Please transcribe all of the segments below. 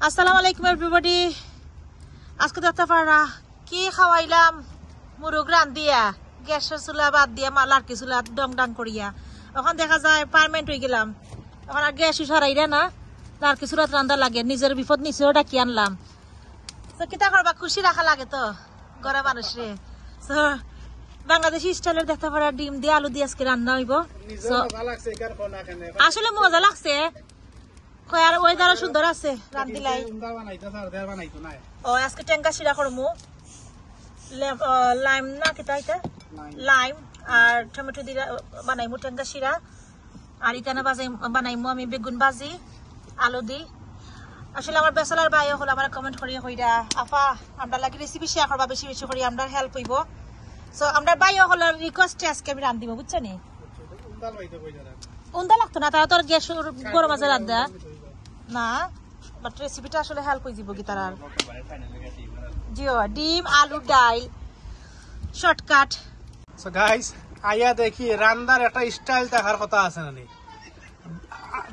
আসসালামু আলাইকুম এভরিবডি। আজকে দেখতে পারা কি খাওয়াইলাম মুরগ রান্ধিয়া গ্যাসের চুলা বাদ দিয়া লাড়কি চুলা ডং ডাং করিয়া। এখন দেখা যায় পারমেন্ট হয়ে গেলাম, এখন আর গ্যাস সরাইরা না, লাড়কি চুলাত রান্ধা লাগে। নিজের বিপদ নিজেও ডাকি আনলাম। তো কিতা করবা, খুশি রাখা লাগে তো গড়া মানুষরে। তো বাংলাদেশি স্টাইলের দেখতে পারা ডিম দিয়ে আলু দিয়ে আজকে রান্না হইব। আসলে মজা লাগছে, আর ওয়েদারও সুন্দর আছে। রান্ধিলাই ও আজকে টেঙ্গা শিরা করমু, লাইম না কিতা এটা লাইম আর টমেটো দিয়ে বানাইমু টেঙ্গা শিরা। আর ইটানা বানাইমু আমি বেগুন ভাজি আলু দি। আসলে আমার বেসালার ভাই হল আমার কমেন্ট করিয়া কইরা আপা আমরা লাগি রেসিপি শেয়ার করবা, বেশি বেশি করি আমরা হেল্প হইব। সো আমরা ভাই হল রিকোয়েস্টে আজকে আমি রান্ধিব, বুঝছনি? উন্দা লাগতো না, তারা তোর গ্যাস গরম আছে রান্ধা না, বাট রেসিপিটা আসলে হেল্প হয়ে যাব কি তার। জিও ডিম আলু ডাল শর্টকাট। সো গাইস আইয়া দেখি রান্দার একটা স্টাইল দেখার কথা আছে না নি,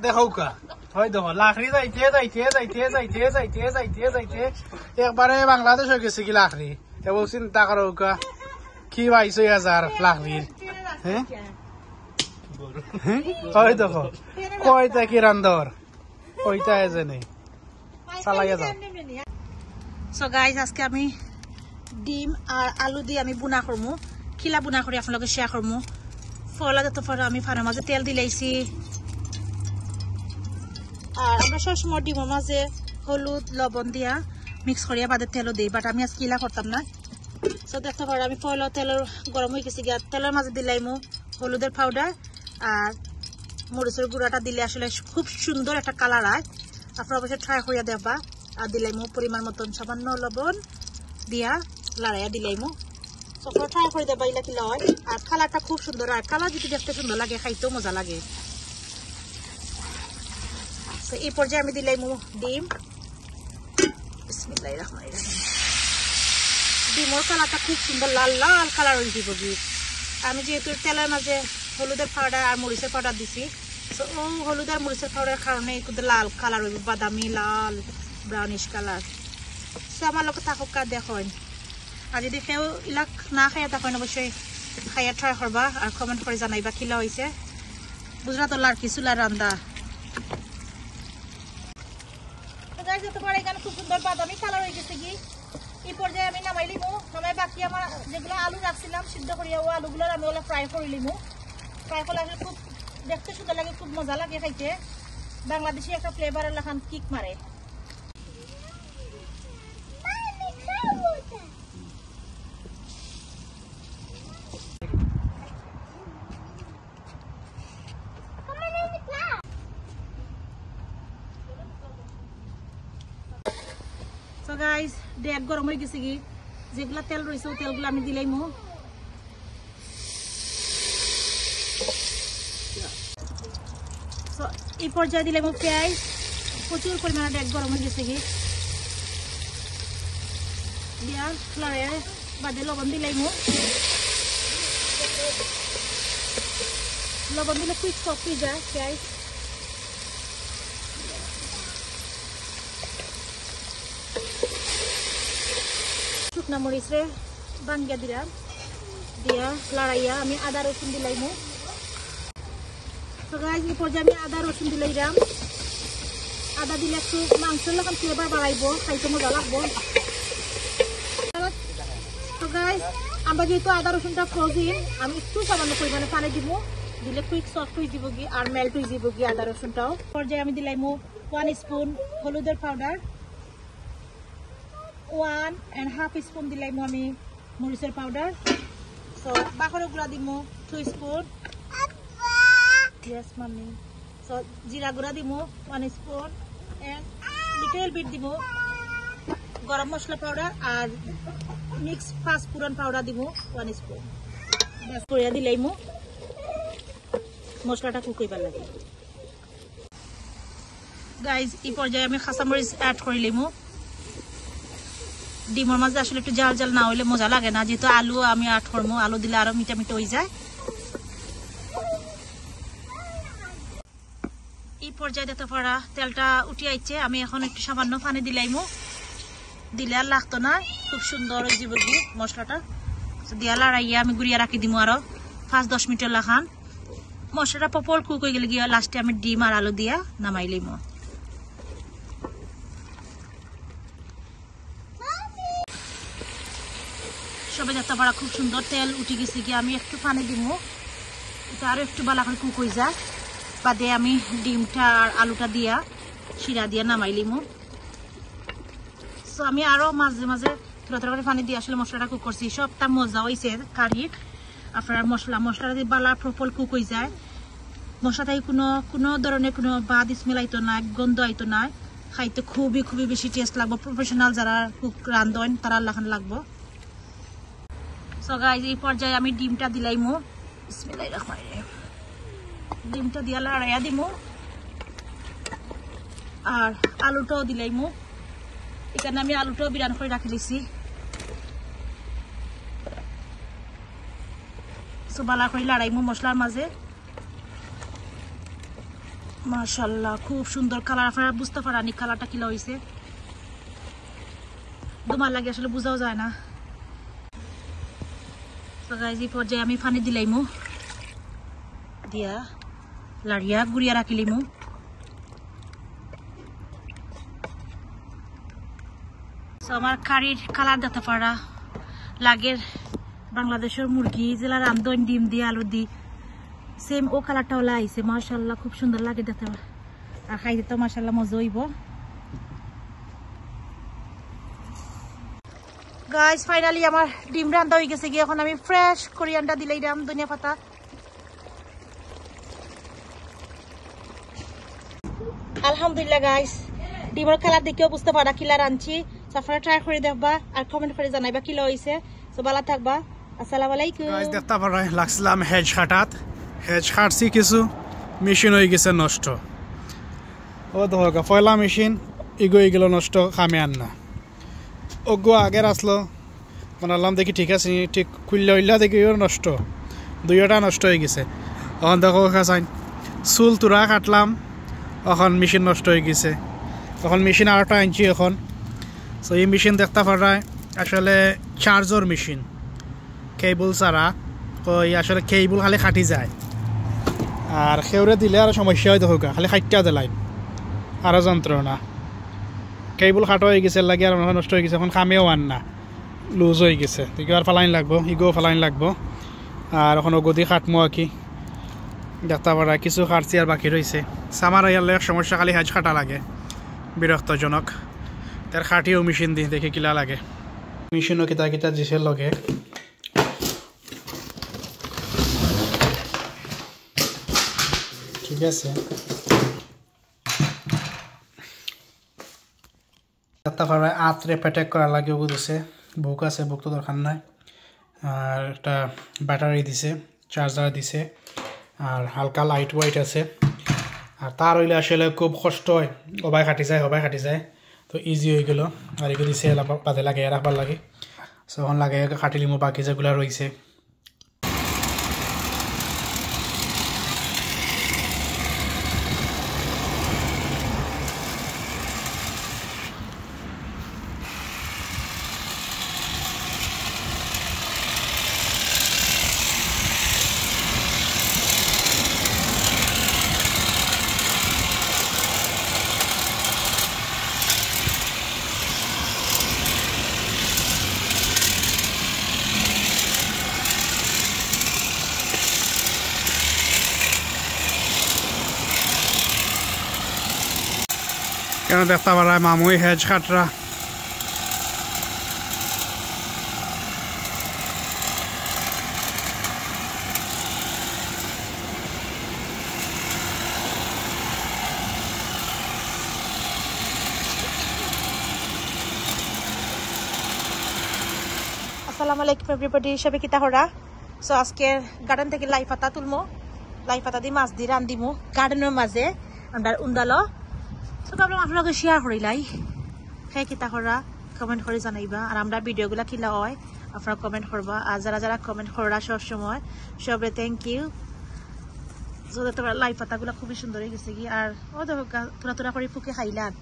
দেখো কা হয় দেখো লাকড়ি যাইতে যাইতে যাইতে যাইতে যাইতে যাইতে যাইতে একবারে বাংলাদেশ হয়ে গেছে কি লাকড়ি। এবং চিন্তা করো কা কি 22,000 লাকড়ির। হ্যাঁ হয় দেখো কয়টা কি রান্দর কয়টা এজেনে চালাইয়া যাও। সো গাইস আজকে আমি ডিম আর আলু দিয়ে আমি বুনা করমু, খিলা বুনা করে আপনাদের শেয়ার করমু। ফলা যত পরে আমি ফানের মাঝে তেল দিলাইছি। আর আমরা সবসময় ডিমের মাঝে হলুদ লবণ দিয়া মিক্স করিয়া বাদে তেলও দিই, বাট আমি আজ কিলা করতাম না। সো দেখতে পারো আমি ফলা তেলের গরম হয়ে গেছি গিয়া, তেলের মাঝে দিলাইমু হলুদের পাউডার আর মরিচের গুঁড়াটা দিলে আসলে খুব সুন্দর একটা কালার হয়। আপনারা অবশ্যই ট্রাই করিয়া দেখবা। আর দিলাইমু পরিমাণ মতন সামান্য লবণ দিয়া লাড়াইয়া দিলাইমু। সব ট্রাই করে দেবা, ইলা কিলা হয়। আর কালারটা খুব সুন্দর হয়, কালার যদি দেখতে সুন্দর লাগে খাইতেও মজা লাগে। তো এই পর্যায়ে আমি দিলাইমু ডিম। বিসমিল্লাহির রহমানির রহিম। ডিমের কালারটা খুব সুন্দর লাল লাল কালার হয়ে দিব। আমি যেহেতু তেলের মাঝে হলুদের পাউডার আর মরিচের পাউডার দিছি, তো ও হলুদ আর মরিচের পাউডারের কারণে একটু লাল কালার হইব, বাদামি লাল ব্রাউনিশ কালার। সো আমার লোক থাকুক আর দেখেন। আর যদি কেউ ইলাক না খাইয়া থাকেন অবশ্যই খাইয়া ট্রাই করবা আর কমেন্ট করে জানাইবা কিলা হয়েছে। বুঝলা তো লাড়কি চুলা রান্দা। এখানে খুব সুন্দর বাদামি কালার হয়ে গেছে কি। এই পর্যায়ে আমি নামাই লিমু, নামাই বাকি আমার যেগুলো আলু রাখছিলাম সিদ্ধ করিয়া ও আলুগুলো আমি ওগুলো ফ্রাই করে লিমু। ফ্রাই করলে আসলে খুব দেখতে সুন্দর লাগে, খুব মজা লাগে খাইতে। বাংলাদেশি একটা ফ্লেভার এলাকান কিক মারে। So guys, ডেক গরম হয়ে গেছে কি, যেগুলা তেল রয়েছে ওই তেলগুলো আমি দিলাইমু। এই পর্যায়ে দিলাইমু পেঁয়াজ। প্রচুর পরিমাণে ডেক গরম হয়ে গেছে কি দিয়া ফ্লারে বাদে লবণ দিলাইমু। লবণ দিলে কুইক সফট হয়ে যায় পেঁয়াজ। শুকনা মরিচ রে বাঙ্গিয়া দিলাম, দিয়া লড়াইয়া আমি আদা রসুন দিলাইমু। তো গাইস এই পর্যায়ে আমি আদা রসুন দিলাইলাম। আদা দিলে একটু মাংসের রকম ফ্লেভার বাড়াইবো, খাইতে মজা লাগবো। তো গাইস আমরা যেহেতু আদা রসুনটা ফ্রোজিন, আমি একটু সামান্য পরিমাণে পানি দিব, দিলে কুইক সফট হয়ে যাব কি আর মেল্ট হয়ে যাব কি আদা রসুনটাও। পর্যায়ে আমি দিলাইমু 1 স্পুন হলুদের পাউডার, 1.5 স্পুন দিলাইমু আমি মরিচের পাউডার। সো বাকরের গুঁড়া দিমু 2 স্পুন। Yes, mommy. So জিরা গুঁড়া দিমু 1 স্পুন and little bit দিমু গরম মশলা পাউডার আর মিক্স পাঁচফোড়ন পাউডার দিমু 1 স্পুন। ব্যাস করে দিলাইমু মশলাটা কুক হইবার লাগে। গাইজ এই পর্যায়ে আমি কাঁচামরিচ অ্যাড করে লিমু। ডিমের মাঝে আসলে একটু জাল জাল না হইলে মজা লাগে না, যেহেতু আলু আমি অ্যাড করবো, আলু দিলে আরো মিঠা মিঠা হয়ে যায়। পর্যায়ে দিতে পারা তেলটা উঠে আইছে আমি এখন একটু সামান্য পানি দিলাইমু দিলে আর লাগতো না খুব সুন্দর হয়ে যাবে কি মশলাটা দিয়া লাড়াইয়া আমি গুড়িয়া রাখি দিমু আরো 5-10 মিনিট লাখান মশলাটা পপল কুক হয়ে গেলে গিয়া লাস্টে আমি ডিম আর আলু দিয়া নামাই লইমু সবে যাতে পারা খুব সুন্দর তেল উঠে গেছে গিয়ে আমি একটু পানি দিমু এটা আরো একটু বালা করে কুক হয়ে যায় বাদে আমি ডিমটা আর আলুটা দিয়া শিরা দিয়া নামাই লিমু সো আমি আরো মাঝে মাঝে থোড়া থোড়া করে পানি দিয়ে আসলে মশলাটা কুক করছি সবটা মজা হয়েছে কারির আপনার মশলাটা দিয়ে বালা প্রপল কুক হয়ে যায় মশলাটাই কোনো ধরনের কোনো বাদ স্মেল আইতো না গন্ধ আইতো না খাইতে খুবই খুবই বেশি টেস্ট লাগবো প্রফেশনাল যারা কুক রান্ধন তারা লাখান লাগবো সো গাইজ এই পর্যায়ে আমি ডিমটা দিলাইমু বিসমিল্লাহির রহমানির রহিম ডিমটা দিয়া লাড়াইয়া দিমু আর আলুটাও দিলাইমু এখানে আমি আলুটাও বিরান করে রাখি দিছি সো বালা করে লাড়াইমু মশলার মাঝে মাশাআল্লাহ খুব সুন্দর কালার আপনারা বুঝতে পারানি কালারটা কি হইছে দুমার লাগে আসলে বুঝাও যায় না তো গাইজ এই পর্যায়ে আমি পানি দিলাইমু দিয়া লাড়িয়া গুড়িয়া রাখিলিমু আমার কারির কালার দিতে পারা লাগের বাংলাদেশের মুরগি জেলা রান্ধন ডিম দিয়ে আলু দি সেম ও কালারটা ওলা আইছে মাশাআল্লাহ খুব সুন্দর লাগে দিতে আর খাইতে তো মাশাআল্লাহ মজা হইব গাইস ফাইনালি আমার ডিম রান্না হয়ে গেছে গিয়ে এখন আমি ফ্রেশ কোরিয়ান্ডার দিলাইলাম ধনিয়া পাতা আলহামদুলিল্লাহ গাইস ডিমের কালার দেখেও বুঝতে পারা কিলা রাঁধছি আপনারা ট্রাই করে দেখবা আর কমেন্ট করে জানাইবা কিলা হইছে সো ভালো থাকবা আসসালামু আলাইকুম গাইস দেখতে পারাই লাগছিলাম হেজ খাটছি কিছু মেশিন হয়ে গেছে নষ্ট ও ধরো পয়লা মেশিন ইগো গেল নষ্ট খামে আন না ওগো আগের আসলো বানালাম দেখি ঠিক আছে ঠিক খুললে উল্লা দেখি নষ্ট দুইটা নষ্ট হয়ে গেছে এখন দেখো খাসাইন চুল তুরা কাটলাম এখন মেশিন নষ্ট হয়ে গেছে এখন মেশিন আরেকটা আনছি এখন সো এই মেশিন দেখতে পারায় আসলে চার্জর মেশিন কেবল ছাড়া ওই আসলে কেবল খালি কাটি যায় আর খেউরে দিলে আরও সমস্যা হয় দেখো খালি খাইটা দিলাই আরও যন্ত্রণা কেবল খাটো হয়ে গেছে লাগে আর নষ্ট হয়ে গেছে এখন কামেও আন না লুজ হয়ে গেছে দেখি আর ফালাইন লাগবো ইগোও ফালাইন লাগবো আর এখন গদি খাটমো আর কি দেখতে পারা কিছু খাটছি আর বাকি রয়েছে সামার ইয়ালে সমস্যা খালি হাজ খাটা লাগে বিরক্তজনক তার খাটিও মেশিন দিই দেখি কিলা লাগে মেশিনও কিতা কিতা দিছে লগে ঠিক আছে দেখতে পারা আত্রে প্যাটেক করা লাগে ওগুলো দিছে বুক আছে বুক তো দরকার নাই আর একটা ব্যাটারি দিছে চার্জার দিছে আর হালকা লাইট ওয়েট আছে আর তার হইলে আসলে খুব কষ্ট হয় হবাই কাটি যায় তো ইজি হয়ে গেল আর এগুলো দিছে বাদে লাগে রাখবার লাগে তখন লাগে কাটিলিমো বাকি যেগুলো রয়েছে কেন দেখতে পারায় মামুই হেজ খাটরা আসসালামু আলাইকুম এভরিবডি সবে কিতা হরা সো আজকে গার্ডেন থেকে লাই পাতা তুলমো লাই পাতা দিয়ে মাছ দিয়ে রান্ধিমু গার্ডেনের মাঝে আমরা উন্দালো সো ভাবলাম আপনাকে শেয়ার করিলাই হ্যাঁ কিতা হরা কমেন্ট করে জানাইবা আর আমরা ভিডিওগুলো কিলা হয় আপনারা কমেন্ট করবা আর যারা যারা কমেন্ট করা সব সময় সবরে থ্যাংক ইউ যদি তোমার লাই পাতাগুলো খুবই সুন্দর হয়ে গেছে কি আর ও দেখো তোরা তোরা করে ফুকে খাইলাম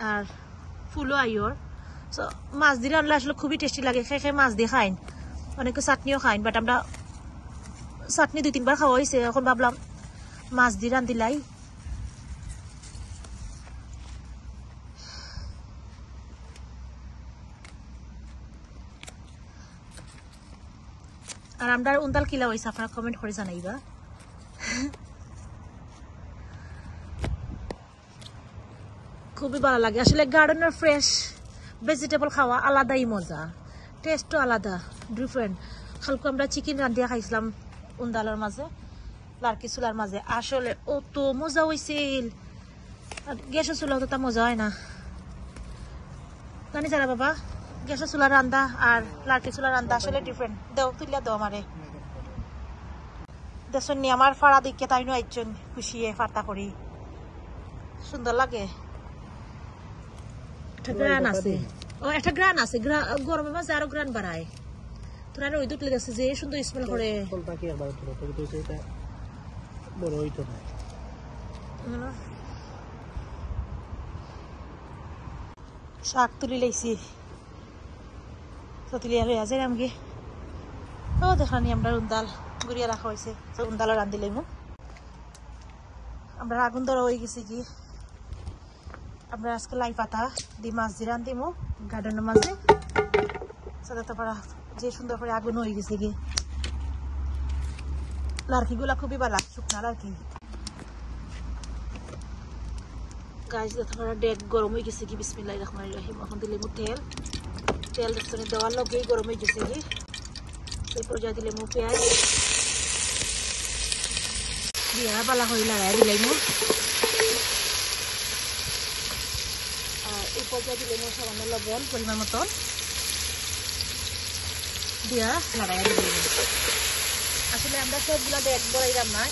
আর ফুলও আইওর সো মাছ দিয়ে রান্না আসলে খুবই টেস্টি লাগে খেয়ে খেয়ে মাছ দিয়ে খাইন অনেকে চাটনিও খাইন বাট আমরা চাটনি 2-3 বার খাওয়া হয়েছে এখন ভাবলাম মাছ দিয়ে রান্ধিলাই আর আমরা উন্দাল কিলা হয়েছে আপনারা কমেন্ট করে জানাইবা খুবই ভালো লাগে আসলে গার্ডেনের ফ্রেশ ভেজিটেবল খাওয়া আলাদাই মজা টেস্টও আলাদা ডিফারেন্ট কালকে আমরা চিকেন রান্ধিয়া খাইছিলাম উন্দালের মাঝে লার্কি চুলার মাঝে আসলে অত মজা হয়েছিল গ্যাসের চুলা অতটা মজা হয় না জানি যারা বাবা গ্যাসের চুলার রান্দা আর লার্কি চুলার রান্দা আসলে ডিফারেন্ট দেও তুলিয়া দাও আমারে দেখুন নি আমার ফাড়া দিকে তাই নয় একজন খুশিয়ে ফাটা করি সুন্দর লাগে একটা গ্রান আছে ও একটা গ্রান আছে গরমের মাঝে আরো গ্রান বাড়ায় তোরা ওই দুটো লেগেছে যে সুন্দর স্মেল করে শাক তুলি লাইছি তুলিয়া লই আছে আমগে ও দেখানি আমরা উন্দাল গুড়িয়া রাখা হয়েছে উন্দালও রান্ধিলে আমরা আগুন ধরা হয়ে গেছি কি আমরা আজকে লাই পাতা দিয়ে মাছ দিয়ে রান্ধিমু গার্ডেনের মাঝে সাথে তারপর যে সুন্দর করে আগুন হয়ে গেছে কি লার্কি গুলা খুবই ভালো শুকনা লার্কি গাছ তারপর ডেক গরম হয়ে গেছে কি বিসমিল্লাহির রহমানির রহিম এখন দিলে তেল তেল দেখছেন দেওয়ার লগেই গরম হয়ে গেছে কি এই পর্যায়ে দিলে মু পেঁয়াজ দিয়া বালা হয়ে লাগাই দিলে মু আর এই পর্যায়ে দিলে মু সামান্য লবণ পরিমাণ মতন দিয়া লাগাই দিলে আসলে আমরা সবগুলা ডেক বড়াইলাম না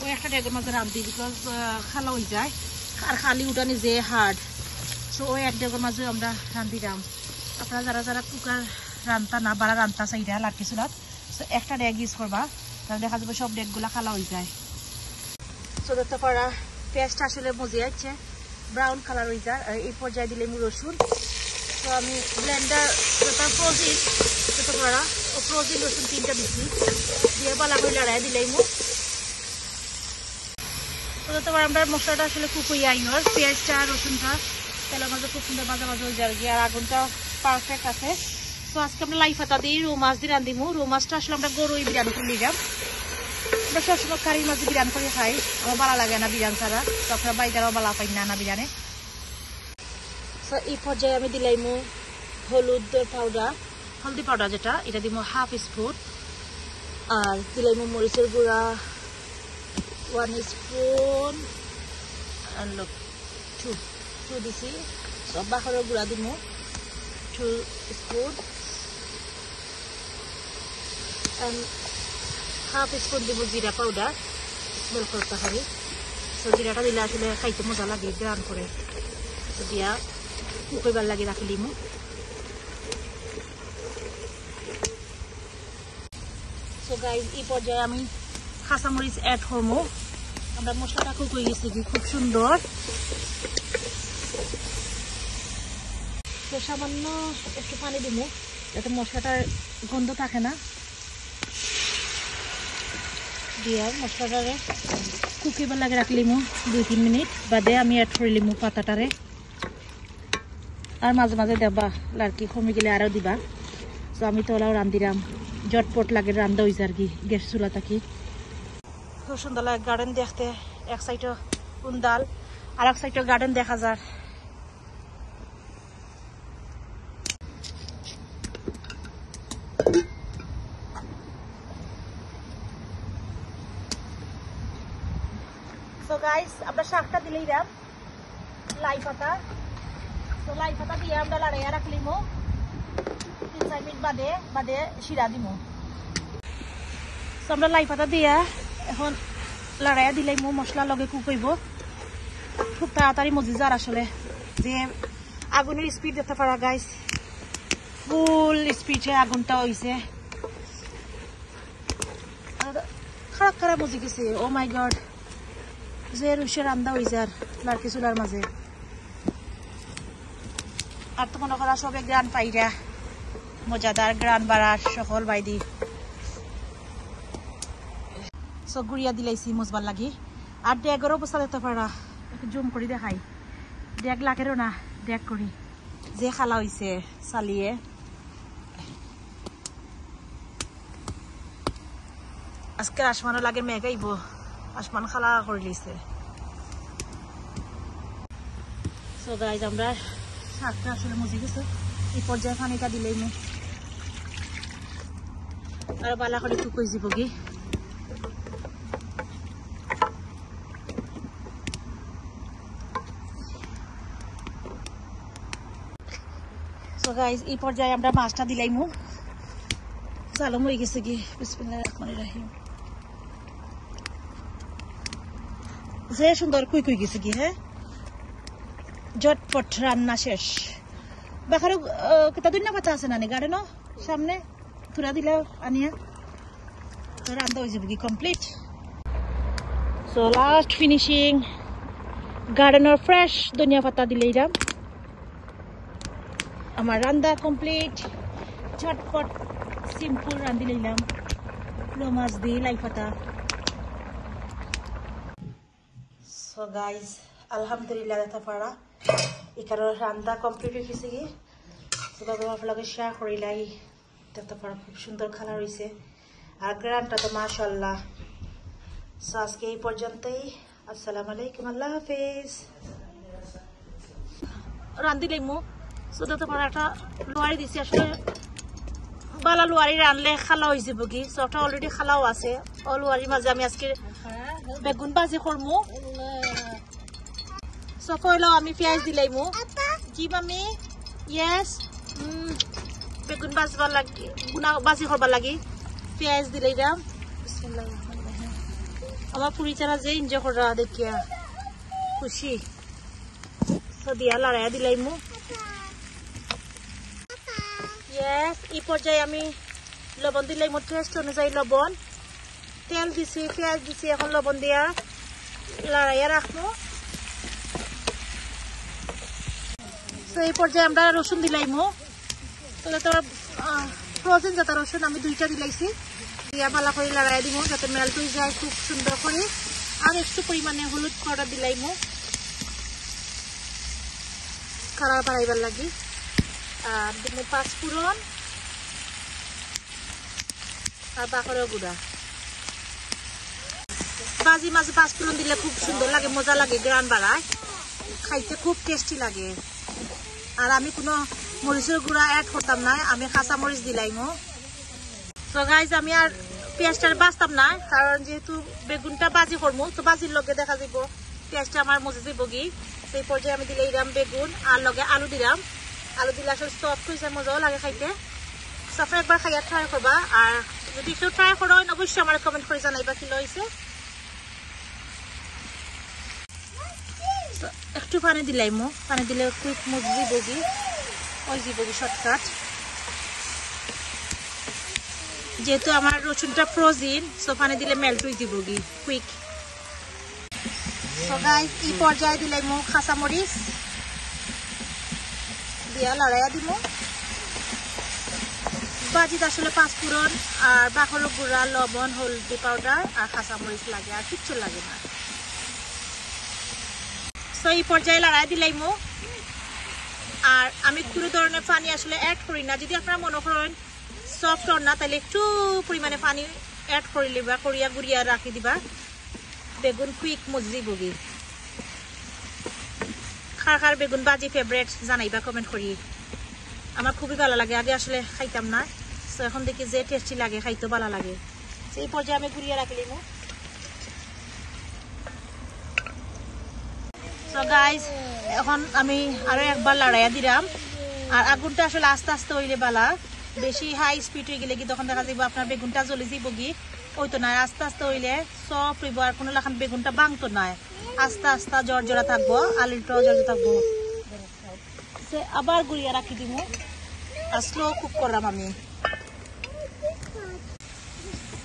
ওই একটা ডেকের মাঝে রাঁধি বিকজ খালা হয়ে যায় আর খালি উঠানি যে হার্ড সো ওই এক ডেকের মাঝে আমরা রাঁধিলাম আপনারা যারা যারা কুকার রান্তা না বাড়া রান্তা চাইরা লাটকি চুলাত সো একটা ডেক ইউজ করবা তাহলে দেখা যাবে সব ডেকগুলা খালা হয়ে যায় সো দেখতে পারা পেঁয়াজটা আসলে মজে যাচ্ছে ব্রাউন কালার হয়ে যায় আর এই পর্যায়ে দিলে আমি রসুন তো আমি ব্লেন্ডার যেটা ফ্রোজিন দেখতে পারা ও ফ্রোজিন রসুন 3টা দিচ্ছি দিয়ে বালা করে লড়াই দিলেই মু তো দেখতে পারা আমরা মশলাটা আসলে কুক হয়ে আইনর পেঁয়াজটা রসুনটা তেলের মাঝে খুব সুন্দর ভাজা ভাজা হয়ে যায় আর আগুনটা পারফেক্ট আছে তো আজকে আমরা লাই পাতা দিয়ে রৌ মাছ দিয়ে রাঁধিমু রৌ মাছটা আসলে আমরা গরুই বিরিয়ানি করে নিলাম আমরা সবসময় কারি মাছ বিরিয়ানি করে খাই আমার ভালো লাগে না বিরিয়ানি ছাড়া তো আপনার বাইদারাও ভালো পাই না বিরিয়ানি তো এই পর্যায়ে আমি দিলাইমু হলুদের পাউডার হলদি পাউডার যেটা এটা দিব হাফ স্পুন আর দিলাইমু মরিচের গুঁড়া 1 স্পুন আর লোক 2 দিছি সব বাখরের গুঁড়া দিব 2 স্পুন and হাফ স্পুন দিব জিরা পাউডার স্মেল করতে হবে তো জিরাটা দিলে আসলে খাইতে মজা লাগে গ্রান করে তো দিয়া কুকইবার লাগে রাখি দিমু সো গাইস এই পর্যায়ে আমি কাঁচামরিচ অ্যাড করবো আমরা মশলাটা কুক হয়ে গেছে খুব সুন্দর তো সামান্য একটু পানি দিব যাতে মশলাটার গন্ধ থাকে না দিয়ে মশলাটারে কুকিবার লাগে রাখলিমু 2-3 মিনিট বাদে আমি অ্যাড করে লিমু পাতাটারে আর মাঝে মাঝে দেবা লার্কি কমে গেলে আরও দিবা তো আমি তো ওলাও রান্ধিলাম জটপট লাগে রান্ধা হয়েছে আর কি গ্যাস চুলা থাকি খুব সুন্দর লাগে গার্ডেন দেখতে এক সাইডে উন্দাল আর এক সাইডে গার্ডেন দেখা যায় তো গাইস আমরা শাকটা দিলেই দাম লাই পাতা তো লাই পাতা দিয়ে আমরা লাড়াইয়া রাখলিমো 3-4 মিনিট বাদে শিরা দিমো তো আমরা লাই পাতা দিয়া এখন লাড়াইয়া দিলাইমো মশলা লগে কুক হইব খুব তাড়াতাড়ি মজি যার আসলে যে আগুনের স্পিড দেখতে পারা গাইস ফুল স্পিডে আগুনটা হইছে খারাপ খারাপ মজি গেছে ও মাই গড যে রুশে রান্দা হয়ে যার লাড়কি চুলার মাঝে আর তো মনে করা সবে গ্রান পাইরা মজাদার গ্রান বাড়ার সকল বাইদি সব গুড়িয়া দিলাইছি মজবার লাগি আর ডেগের অবস্থা দেখতে পারা একটু জুম করি দেখাই ডেগ লাগেরও না ডেগ করি যে খালা হয়েছে চালিয়ে আজকে আসমানও লাগে মেঘ আইব আসমান খালা করে লিছে সো গাইজ আমরা শাকটা আসলে মজি গেছে এই পর্যায়ে পানিটা দিলেই মু আর বালা করে টুকুই যাব কি সো গাইজ এই পর্যায়ে আমরা মাছটা দিলাই মু সালাম হয়ে গেছে কি বিসমিল্লাহির রহমানির রহিম যে সুন্দর কুই কুই গেছে কি হ্যাঁ ঝটপট রান্না শেষ বাখারও কেতা দুনিয়া পাতা আছে না গার্ডেন সামনে তুরা দিলে আনিয়া তো রান্না হয়ে যাবে কি কমপ্লিট সো লাস্ট ফিনিশিং গার্ডেনের ফ্রেশ ধনিয়া পাতা দিলেই দাম আমার রান্না কমপ্লিট ঝটপট সিম্পল রান্ধি লইলাম লো মাছ দিয়ে লাই পাতা সো গাইজ আলহামদুলিল্লাহ দেখা পারা এখানে রান্না কমপ্লিট হয়ে গেছে কি তবে আপনাকে শেয়ার করিলাই দেখতে পারা খুব সুন্দর কালার হয়েছে আর গ্রানটা তো মাশাআল্লাহ সো আজকে এই পর্যন্তই আসসালামু আলাইকুম আল্লাহ হাফেজ রান্ধি লাইমু সো দেখতে পারা একটা লোয়ারি দিছি আসলে বালা লোয়ারি রানলে খালা হয়ে যাব কি সবটা অলরেডি খালাও আছে ও লোয়ারির মাঝে আমি আজকে বেগুন ভাজি করমু সো কইলো আমি পেঁয়াজ দিলাইমু জি মামি ইয়েস বেগুন ভাজবার লাগি গুনা ভাজি করবার লাগি পেঁয়াজ দিলাইরাম বিসমিল্লাহির রহমানির রহিম আমার পুরি চারা যে এনজয় করা দেখিয়া খুশি সো দিয়া লড়াইয়া দিলাইমু ইয়েস এই পর্যায়ে আমি লবণ দিলাইমু টেস্ট অনুযায়ী লবণ তেল দিছি পেঁয়াজ দিছি এখন লবণ দিয়া লড়াইয়া রাখবো তো এই পর্যায়ে আমরা রসুন দিলাইমু তো ফ্রোজেন যাতে রসুন আমি 2টা দিলাইছি দিয়া ভালো করে লড়াইয়া দিব যাতে মেল্ট হয়ে যায় খুব সুন্দর করে আর একটু পরিমাণে হলুদ পাউডার দিলাইমু কালার বাড়াইবার লাগি আর দিব পাঁচফোড়ন আর বাকরের গুঁড়া বাজি মাঝে পাঁচফোড়ন দিলে খুব সুন্দর লাগে মজা লাগে গ্রান বাড়ায় খাইতে খুব টেস্টি লাগে আর আমি কোনো মরিচের গুঁড়া অ্যাড করতাম না আমি কাঁচা মরিচ দিলাইমু তো গাইজ আমি আর পেঁয়াজটা বাঁচতাম না কারণ যেহেতু বেগুনটা বাজি করমু তো বাজির লগে দেখা যাব পেঁয়াজটা আমার মজে যাব কি সেই পর্যায়ে আমি দিলে দিলাম বেগুন আর লগে আলু দিলাম আলু দিলে আসলে সফট হয়ে যায় মজাও লাগে খাইতে সফট একবার খাইয়া ট্রাই করবা আর যদি কেউ ট্রাই করো অবশ্যই আমার কমেন্ট করে জানাইবা কি লইছে একটু পানি দিলাইমু পানি দিলে কুইক মুজবি বগি ওই দিবগি শর্টকাট যেহেতু আমার রসুনটা ফ্রোজেন সো পানি দিলে মেল্ট হয়ে দিবগি কুইক সো গাইস এই পর্যায়ে দিলাইমু কাঁচা মরিচ দিয়া লড়াইয়া দিমু বাজিতে আসলে পাঁচফোড়ন আর বাকরের গুঁড়া লবণ হলদি পাউডার আর কাঁচা মরিচ লাগে আর কিচ্ছু লাগে না সো এই পর্যায়ে লড়াই দিলাইমু আর আমি কোনো ধরনের পানি আসলে অ্যাড করি না যদি আপনারা মনে করেন সফট না তাহলে একটু পরিমাণে পানি অ্যাড করে লিবা করিয়া গুড়িয়া রাখি দিবা বেগুন কুইক মজি বগি খার খার বেগুন বাজি ফেভারিট জানাইবা কমেন্ট করি আমার খুবই ভালো লাগে আগে আসলে খাইতাম না সো এখন দেখি যে টেস্টি লাগে খাইতে ভালো লাগে সেই পর্যায়ে আমি গুড়িয়া রাখি লিমু সো গাইজ এখন আমি আরো একবার লড়াইয়া দিলাম আর আগুনটা আসলে আস্তে আস্তে হইলে বালা বেশি হাই স্পিড হয়ে গেলে কি তখন দেখা যাবে আপনার বেগুনটা জ্বলে যাব কি ওই তো না আস্তে আস্তে হইলে সফট হইব আর কোনো লাখান বেগুনটা ভাঙতো না আস্তে আস্তে জর্জরা থাকবো আলুটাও জর্জরা থাকবো আবার গুড়িয়া রাখি দিব আর স্লো কুক করলাম আমি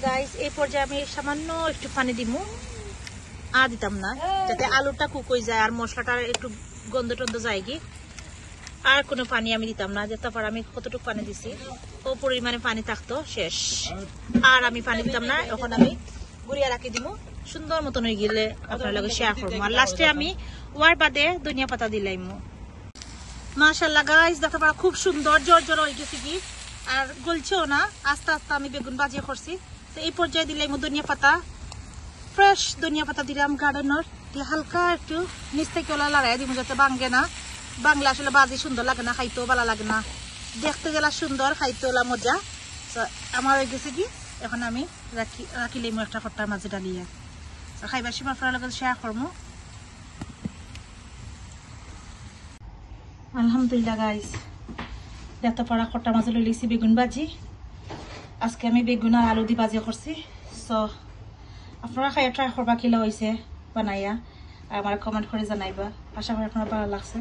গাইস এই পর্যায়ে আমি সামান্য একটু পানি দিমু আর দিতাম না যাতে আলুটা কুক হয়ে যায় আর মশলাটা একটু গন্ধ টন্ধ যায় কি আর কোনো পানি আমি দিতাম না যে তারপর আমি কতটুকু পানি দিছি ও পরিমাণে পানি থাকতো শেষ আর আমি পানি দিতাম না এখন আমি গুড়িয়া রাখি দিব সুন্দর মতন হয়ে গেলে আপনার লগে শেয়ার করবো আর লাস্টে আমি ওয়ার বাদে ধনিয়া পাতা দিলাম মাশাআল্লাহ গাইস দেখতে পারা খুব সুন্দর জর্জর হয়ে গেছে কি আর গলছেও না আস্তে আস্তে আমি বেগুন ভাজিয়া করছি তো এই পর্যায়ে দিলাম ধনিয়া পাতা ফ্রেশ ধনিয়া পাতা দিলাম গার্ডেনের হালকা একটু নিচ থেকে ওলা লাগাই দিব যাতে ভাঙে না বাংলা আসলে বাজি সুন্দর লাগে না খাইতেও ভালো লাগে না দেখতে গেলা সুন্দর খাইতে ওলা মজা আমার হয়ে গেছে কি এখন আমি রাখিলাম একটা খট্টার মাঝে ডালিয়া খাইবার সময় আপনার লগত শেয়ার করবো আলহামদুলিল্লাহ গাইস দেখতে পারা খট্টার মাঝে লই লিছি বেগুন ভাজি আজকে আমি বেগুন আর আলু দিয়ে ভাজি করছি সো আপনারা খাইয়া ট্রাই করবা কিলা হয়েছে বানাইয়া আর আমার কমেন্ট করে জানাইবা আশা করি আপনার ভালো লাগছে